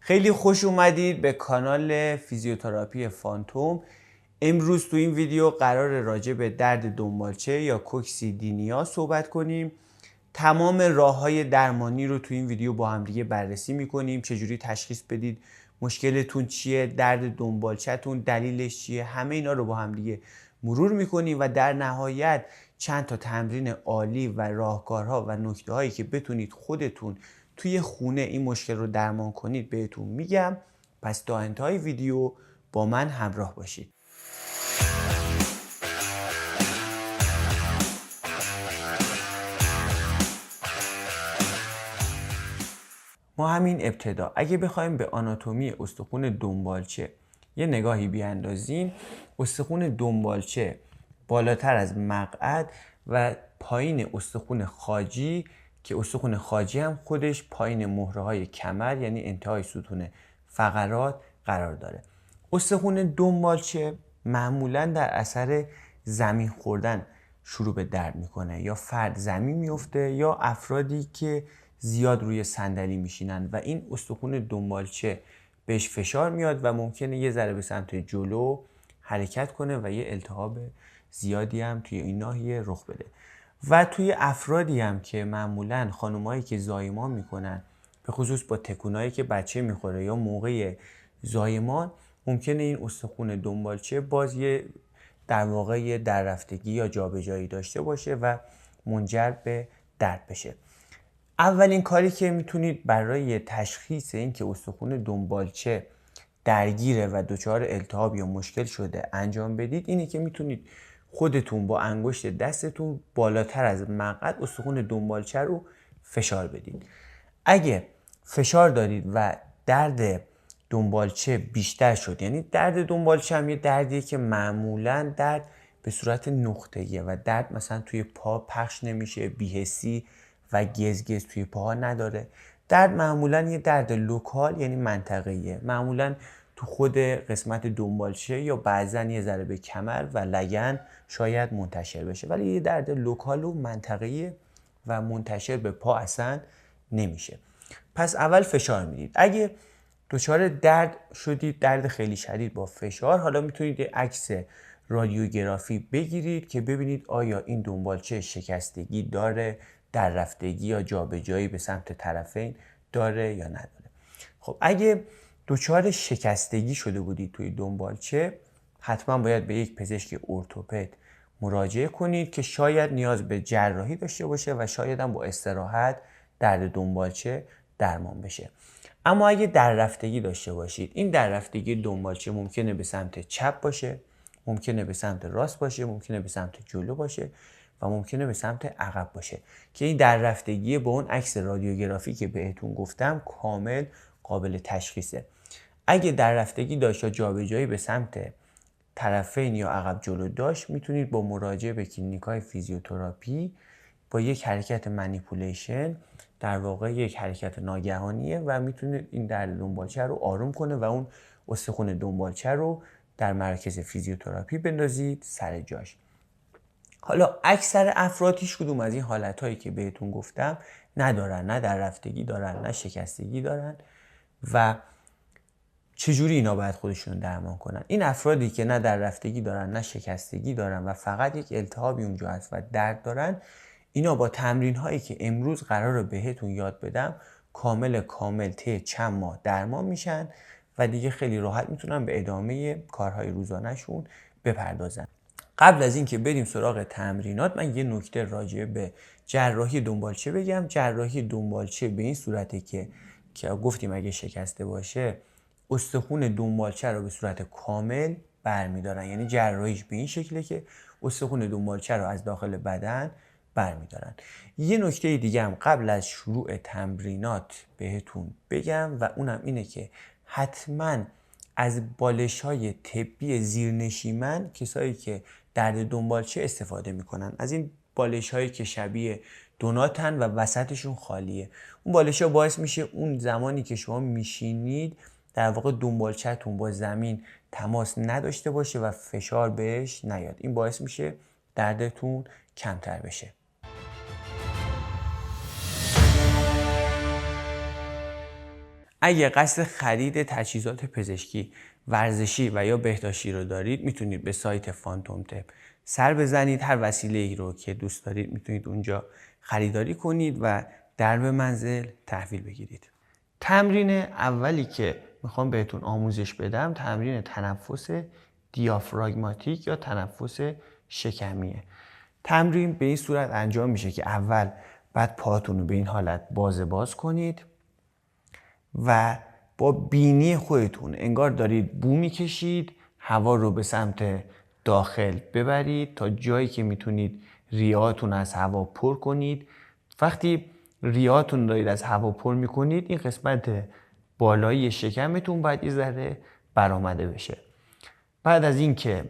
خیلی خوش اومدید به کانال فیزیوتراپی فانتوم. امروز تو این ویدیو قرار راجع به درد دنبالچه یا کوکسیدینیا صحبت کنیم. تمام راه‌های درمانی رو تو این ویدیو با هم دیگه بررسی می‌کنیم. چجوری تشخیص بدید مشکلتون چیه، درد دنبالچه‌تون دلیلش چیه، همه اینا رو با هم دیگه مرور می‌کنیم و در نهایت چند تا تمرین عالی و راهکارها و نکته‌هایی که بتونید خودتون توی خونه این مشکل رو درمان کنید بهتون میگم. پس تا انتهای ویدیو با من همراه باشید. ما همین ابتدا اگه بخوایم به آناتومی استخوان دنبالچه یه نگاهی بیاندازیم، استخوان دنبالچه بالاتر از مقعد و پایین استخوان خاجی که استخوان خاجی هم خودش پایین مهره‌های کمر یعنی انتهای ستون فقرات قرار داره. استخوان دنبالچه معمولا در اثر زمین خوردن شروع به درد میکنه، یا فرد زمین میفته یا افرادی که زیاد روی صندلی میشینن و این استخوان دنبالچه بهش فشار میاد و ممکنه یه ذره به سمت جلو حرکت کنه و یه التهاب زیادی هم توی این ناحیه رخ بده. و توی افرادی هم که معمولاً خانمایی که زایمان میکنن، به خصوص با تکونایی که بچه میخوره یا موقع زایمان، ممکنه این استخوان دنبالچه باز یه در واقع در رفتگی یا جابجایی داشته باشه و منجر به درد بشه. اولین کاری که میتونید برای تشخیص این که استخوان دنبالچه درگیره و دچار التهاب یا مشکل شده انجام بدید اینه که میتونید خودتون با انگشت دستتون بالاتر از مقعد استخوان دنبالچه رو فشار بدید. اگه فشار دادید و درد دنبالچه بیشتر شد، یعنی درد دنبالچه هم یه دردیه که معمولاً درد به صورت نقطه‌ایه و درد مثلا توی پا پخش نمیشه، بی‌حسی و گزگز توی پاها نداره. درد معمولاً یه درد لوکال یعنی منطقه‌ایه، معمولاً تو خود قسمت دنبالچه یا بعضاً یه ذره به کمر و لگن شاید منتشر بشه، ولی یه درد لوکال و منطقه‌ایه و منتشر به پا اصلا نمیشه. پس اول فشار میدید. اگه دچار درد شدید، درد خیلی شدید با فشار، حالا میتونید یه عکس رادیوگرافی بگیرید که ببینید آیا این دنبالچه شکستگی داره، در رفتگی یا جابجایی به سمت طرفین داره یا نداره. خب اگه دچار شکستگی شده بودید توی دنبالچه، حتما باید به یک پزشک ارتوپد مراجعه کنید که شاید نیاز به جراحی داشته باشه و شاید هم با استراحت درد دنبالچه درمان بشه. اما اگه در رفتگی داشته باشید، این در رفتگی دنبالچه ممکنه به سمت چپ باشه، ممکنه به سمت راست باشه، ممکنه به سمت جلو باشه و ممکنه به سمت عقب باشه که این در رفتگی با اون عکس رادیوگرافی که بهتون گفتم کامل قابل تشخیصه. اگه در رفتگی داشت یا جابجایی به سمت طرفین یا عقب جلو داشت، میتونید با مراجعه به کلینیک‌های فیزیوتراپی با یک حرکت منیپولیشن، در واقع یک حرکت ناگهانیه و میتونه این درد دنبالچه رو آروم کنه و اون استخوان دنبالچه رو در مرکز فیزیوتراپی بندازید سر جاش. حالا اکثر افراد هیچ کدوم از این حالتهایی که بهتون گفتم ندارن، نه در رفتگی دارن نه شکستگی دارن. و چجوری اینا باید خودشون درمان کنن؟ این افرادی که نه در رفتگی دارن نه شکستگی دارن و فقط یک التهابی اونجا هست و درد دارن، اینا با تمرین هایی که امروز قراره بهتون یاد بدم کامل طی چند ماه درمان میشن و دیگه خیلی راحت میتونن به ادامه کارهای روزانه‌شون بپردازن. قبل از اینکه بریم سراغ تمرینات، من یه نکته راجع به جراحی دنبالچه بگم. جراحی دنبالچه به این صورته که گفتیم اگه شکسته باشه استخوان دنبالچه رو به صورت کامل برمیدارن، یعنی جراحیش به این شکله که استخوان دنبالچه رو از داخل بدن برمیدارن. یه نکته دیگه هم قبل از شروع تمرینات بهتون بگم و اونم اینه که حتما از بالش‌های طبی زیرنشیمن کسایی که درد دنبالچه استفاده میکنن، از این بالش‌هایی که شبیه دوناتن و وسطشون خالیه، اون بالش‌ها باعث میشه اون زمانی که شما میشینید در واقع دنبالچه‌تون با زمین تماس نداشته باشه و فشار بهش نیاد. این باعث میشه دردتون کمتر بشه. اگه قصد خرید تجهیزات پزشکی، ورزشی و یا بهداشتی رو دارید میتونید به سایت فانتوم تپ سر بزنید. هر وسیله‌ای رو که دوست دارید میتونید اونجا خریداری کنید و در به منزل تحویل بگیرید. تمرین اولی که میخوام بهتون آموزش بدم تمرین تنفس دیافراگماتیک یا تنفس شکمیه. تمرین به این صورت انجام میشه که اول بعد پاهاتون رو به این حالت باز کنید و با بینی خودتون انگار دارید بو میکشید، هوا رو به سمت داخل ببرید تا جایی که میتونید ریه‌هاتون از هوا پر کنید. وقتی ریه‌هاتون دارید از هوا پر میکنید این قسمت بالایی شکمتون باید یه ذره برآمده بشه. بعد از اینکه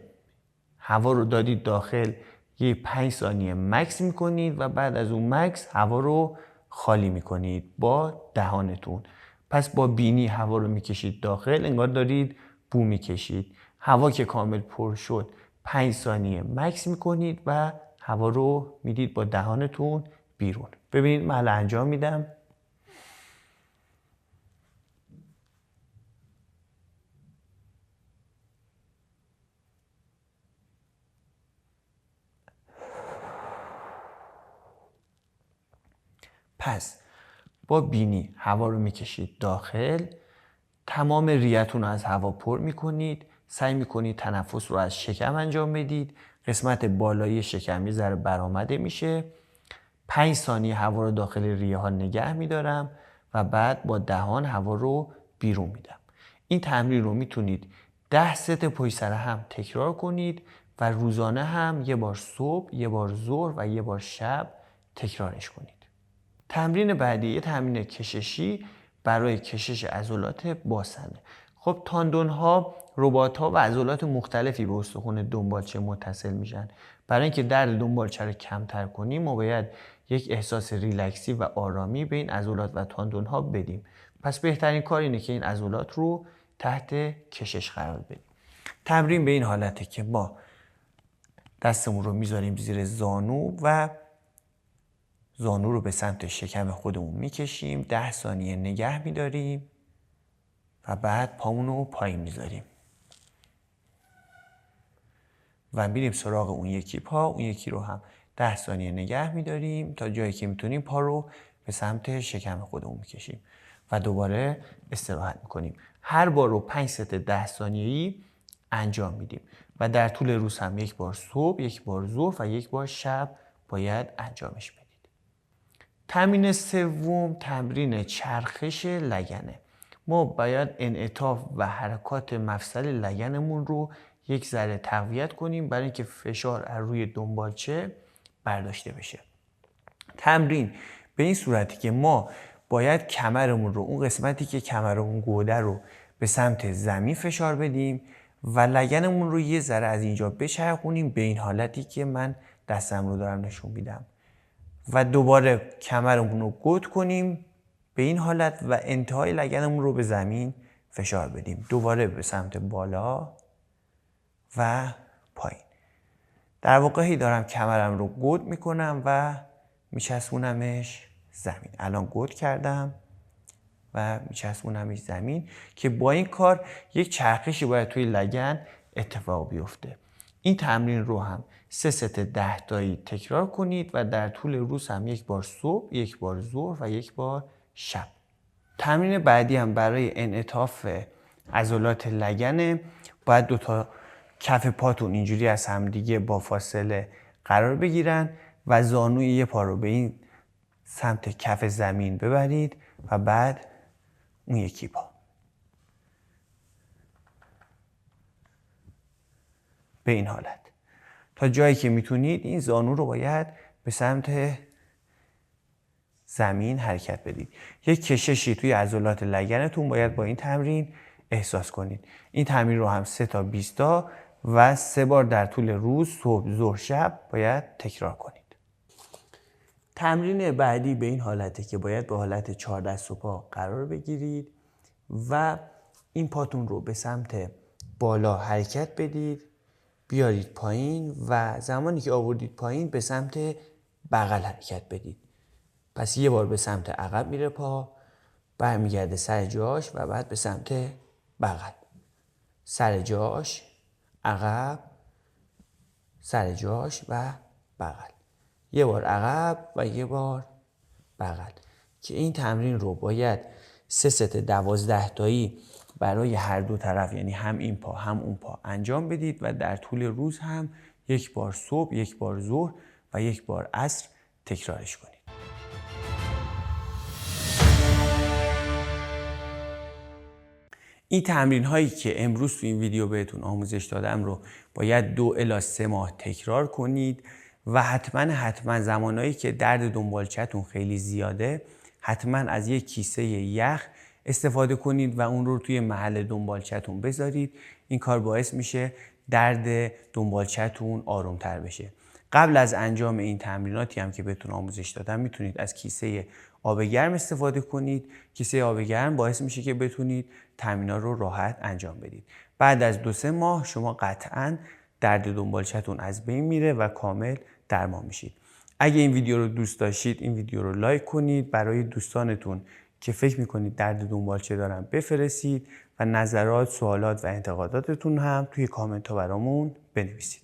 هوا رو دادید داخل یه 5 ثانیه مکس میکنید و بعد از اون مکس هوا رو خالی میکنید با دهانتون. پس با بینی هوا رو میکشید داخل انگار دارید بو میکشید. هوا که کامل پر شد 5 ثانیه مکس میکنید و هوا رو میدید با دهانتون بیرون. ببینید من انجام میدم. پس با بینی هوا رو میکشید داخل، تمام ریه‌تون رو از هوا پر میکنید، سعی میکنید تنفس رو از شکم انجام بدید. قسمت بالایی شکم یه ذره برآمده میشه. 5 ثانیه هوا رو داخل ریه ها نگه میدارم و بعد با دهان هوا رو بیرون میدم. این تمرین رو میتونید 10 ست پشت سر هم تکرار کنید و روزانه هم یه بار صبح، یه بار ظهر و یه بار شب تکرارش کنید. تمرین بعدی یه تمرین کششی برای کشش عضلات باسنه. خب تاندون ها، رباط ها و عضلات مختلفی به استخوان دنبالچه متصل میشن. برای اینکه درد دنبالچه رو کمتر کنیم ما باید یک احساس ریلکسی و آرامی به این عضلات و تاندون ها بدیم. پس بهترین کار اینه که این عضلات رو تحت کشش قرار بدیم. تمرین به این حالته که ما دستمون رو میذاریم زیر زانو و زانو رو به سمت شکم خودمون میکشیم، 10 ثانیه نگه میداریم و بعد پامون رو پایین میذاریم و میریم سراغ اون یکی پا. اون یکی رو هم 10 ثانیه نگه میداریم تا جایی که میتونیم پا رو به سمت شکم خودمون میکشیم و دوباره استراحت میکنیم. هر بار رو 5 ست 10 ثانیه‌ای انجام میدیم و در طول روز هم یک بار صبح، یک بار ظهر و یک بار شب باید انجامش بدیم. تمرین سوم تمرین چرخش لگنه. ما باید انعطاف و حرکات مفصل لگنمون رو یک ذره تقویت کنیم برای اینکه فشار از روی دنبالچه برداشته بشه. تمرین به این صورتی که ما باید کمرمون رو، اون قسمتی که کمرمون گوده رو به سمت زمین فشار بدیم و لگنمون رو یه ذره از اینجا بچرخونیم به این حالتی که من دستم رو دارم نشون میدم و دوباره کمرمون رو گود کنیم به این حالت و انتهای لگنمون رو به زمین فشار بدیم. دوباره به سمت بالا و پایین. در واقع هی دارم کمرم رو گود میکنم و میچسبونمش زمین. الان گود کردم و میچسبونمش زمین که با این کار یک چرخشی باید توی لگن اتفاق بیفته. این تمرین رو هم 3 ست 10 تایی تکرار کنید و در طول روز هم یک بار صبح، یک بار ظهر و یک بار شب. تمرین بعدی هم برای انعطاف عضلات لگنه. باید 2 تا کف پاتون اینجوری از هم دیگه با فاصله قرار بگیرن و زانوی یه پا رو به این سمت کف زمین ببرید و بعد اون یکی پا به این حالت. تا جایی که میتونید این زانو رو باید به سمت زمین حرکت بدید. یک کششی توی عضلات لگنتون باید با این تمرین احساس کنید. این تمرین رو هم 3 تا 20 تا و 3 بار در طول روز، صبح، ظهر، شب باید تکرار کنید. تمرین بعدی به این حالته که باید به حالت 4 دست و پا قرار بگیرید و این پاتون رو به سمت بالا حرکت بدید، بیارید پایین و زمانی که آوردید پایین به سمت بغل حرکت بدید. پس یه بار به سمت عقب میره پا، برمیگرده سر جاش و بعد به سمت بغل، سر جاش، عقب، سر جاش و بغل، یه بار عقب و یه بار بغل. که این تمرین رو باید 3 ست 12 تایی برای هر دو طرف، یعنی هم این پا هم اون پا انجام بدید و در طول روز هم 1 بار صبح، 1 بار ظهر و 1 بار عصر تکرارش کنید. این تمرین هایی که امروز تو این ویدیو بهتون آموزش دادم رو باید 2 الی 3 ماه تکرار کنید و حتما زمانایی که درد دنبالچه‌تون خیلی زیاده حتما از یک کیسه یخ استفاده کنید و اون رو توی محل دنبالچه‌تون بذارید. این کار باعث میشه درد دنبالچه‌تون آرومتر بشه. قبل از انجام این تمریناتی هم که بهتون آموزش دادم میتونید از کیسه آب گرم استفاده کنید. کیسه آب گرم باعث میشه که بتونید تمرینات رو راحت انجام بدید. بعد از 2-3 ماه شما قطعاً درد دنبالچه‌تون از بین میره و کامل درمان میشید. اگه این ویدیو رو دوست داشتید این ویدیو رو لایک کنید، برای دوستانتون که فکر میکنید درد دنبالچه دارن بفرستید و نظرات، سوالات و انتقاداتتون هم توی کامنت ها برامون بنویسید.